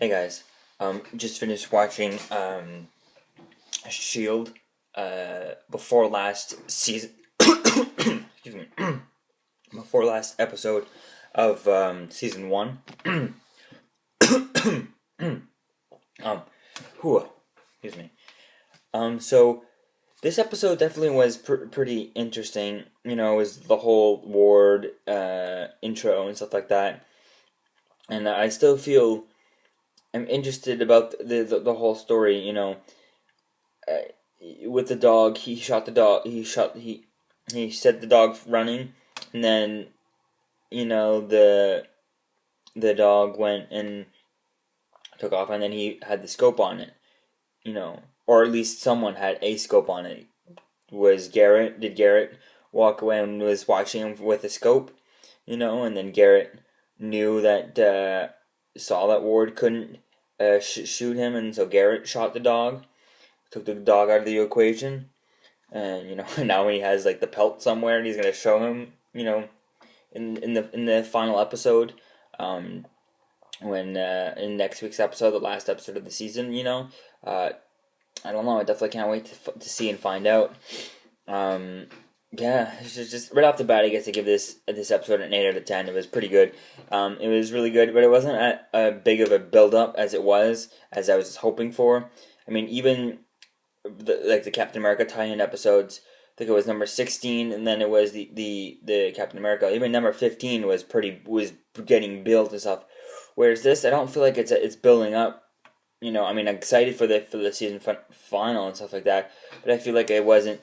Hey guys, just finished watching Shield before last season. Excuse me. Before last episode of season one. um, whew, excuse me. So this episode definitely was pretty interesting. You know, it was the whole ward intro and stuff like that, and I still feel I'm interested about the whole story. You know, with the dog, he shot the dog. He set the dog running, and then the dog went and took off, and then he had the scope on it. You know, or at least someone had a scope on it. Was Garrett? Did Garrett walk away and was watching him with a scope? You know, and then Garrett knew that saw that Ward couldn't shoot him, and so Garrett shot the dog, took the dog out of the equation, and now he has like the pelt somewhere, and he's gonna show him, in the final episode, when in next week's episode, the last episode of the season. I don't know. I definitely can't wait to see and find out. Yeah, it's just right off the bat, I guess I give this episode an 8 out of 10. It was pretty good. It was really good, but it wasn't a big of a build up as I was hoping for. I mean, even the Captain America tie-in episodes. I think it was number 16, and then it was the Captain America. Even number 15 was getting built and stuff. Whereas this, I don't feel like it's building up. I mean, I'm excited for the season final and stuff like that, but I feel like it wasn't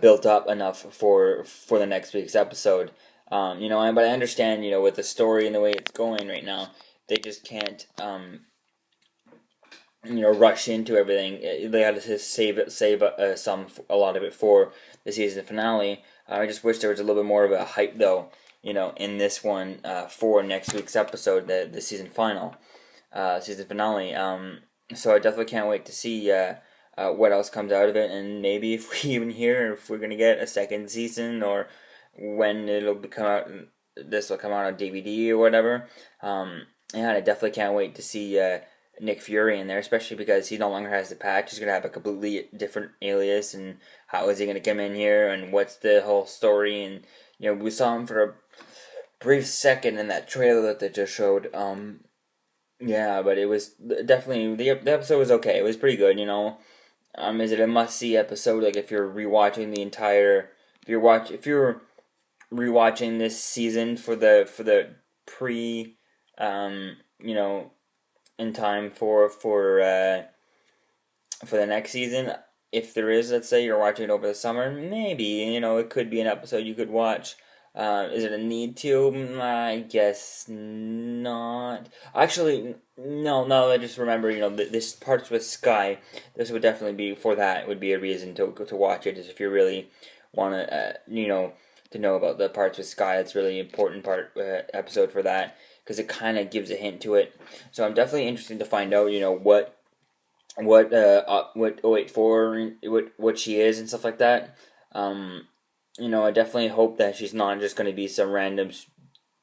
built up enough for the next week's episode. But I understand, with the story and the way it's going right now, they just can't, rush into everything. They had to save a lot of it for the season finale. I just wish there was a little bit more of a hype, though, in this one for next week's episode, the season finale. So I definitely can't wait to see what else comes out of it, and maybe if we even hear if we're gonna get a second season, or when it'll come out. This will come out on DVD or whatever. Yeah, I definitely can't wait to see Nick Fury in there, especially because he no longer has the patch. He's gonna have a completely different alias, and how is he gonna come in here, and what's the whole story? And we saw him for a brief second in that trailer that they just showed. Yeah, but it was definitely the episode was okay. It was pretty good. Is it a must see episode? Like if you're rewatching the entire, if you're rewatching this season for the pre, in time for the next season. If there is, let's say you're watching it over the summer, maybe it could be an episode you could watch. Is it a need to? I guess not. Actually, no. I just remember, this parts with Sky. This would definitely be for that. It would be a reason to watch it. Is if you really want to, to know about the parts with Sky. It's really important episode for that, because it kind of gives a hint to it. So I'm definitely interested to find out, what 084, what she is and stuff like that. I definitely hope that she's not just going to be some random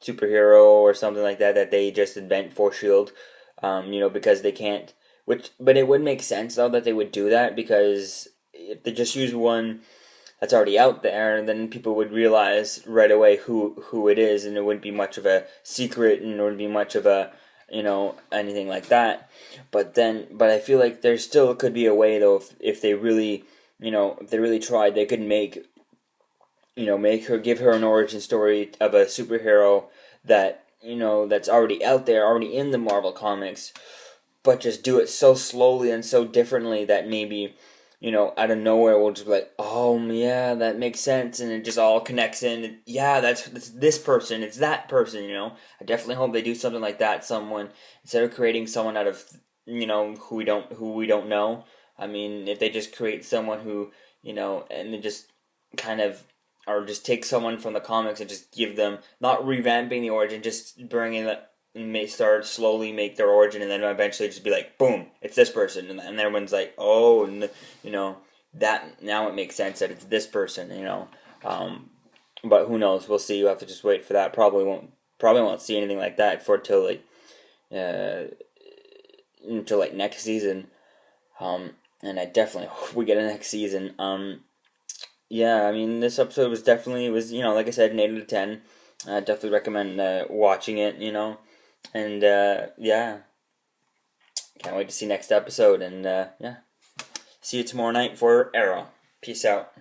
superhero or something like that they just invent for S.H.I.E.L.D. Because they can't. But it would make sense though that they would do that, because if they just use one that's already out there, then people would realize right away who it is, and it wouldn't be much of a secret, and it wouldn't be much of a anything like that. But I feel like there still could be a way though, if they really tried, they could give her an origin story of a superhero that that's already out there, already in the Marvel comics, but just do it so slowly and so differently that maybe out of nowhere we'll just be like, oh yeah, that makes sense, and it just all connects in. Yeah, it's this person, it's that person. I definitely hope they do something like that. Someone, instead of creating someone out of who we don't know. I mean, if they just create someone who and they just kind of, or just take someone from the comics and just give them, not revamping the origin, just bringing it, may start slowly make their origin, and then eventually just be like, boom, it's this person, and everyone's like, oh, that now it makes sense that it's this person, but who knows? We'll see. You have to just wait for that. Probably won't see anything like that for till like until like next season. And I definitely hope we get a next season. Yeah, I mean, this episode was definitely, like I said, an 8 out of 10. I definitely recommend watching it, and yeah, can't wait to see next episode, and yeah, see you tomorrow night for Arrow. Peace out.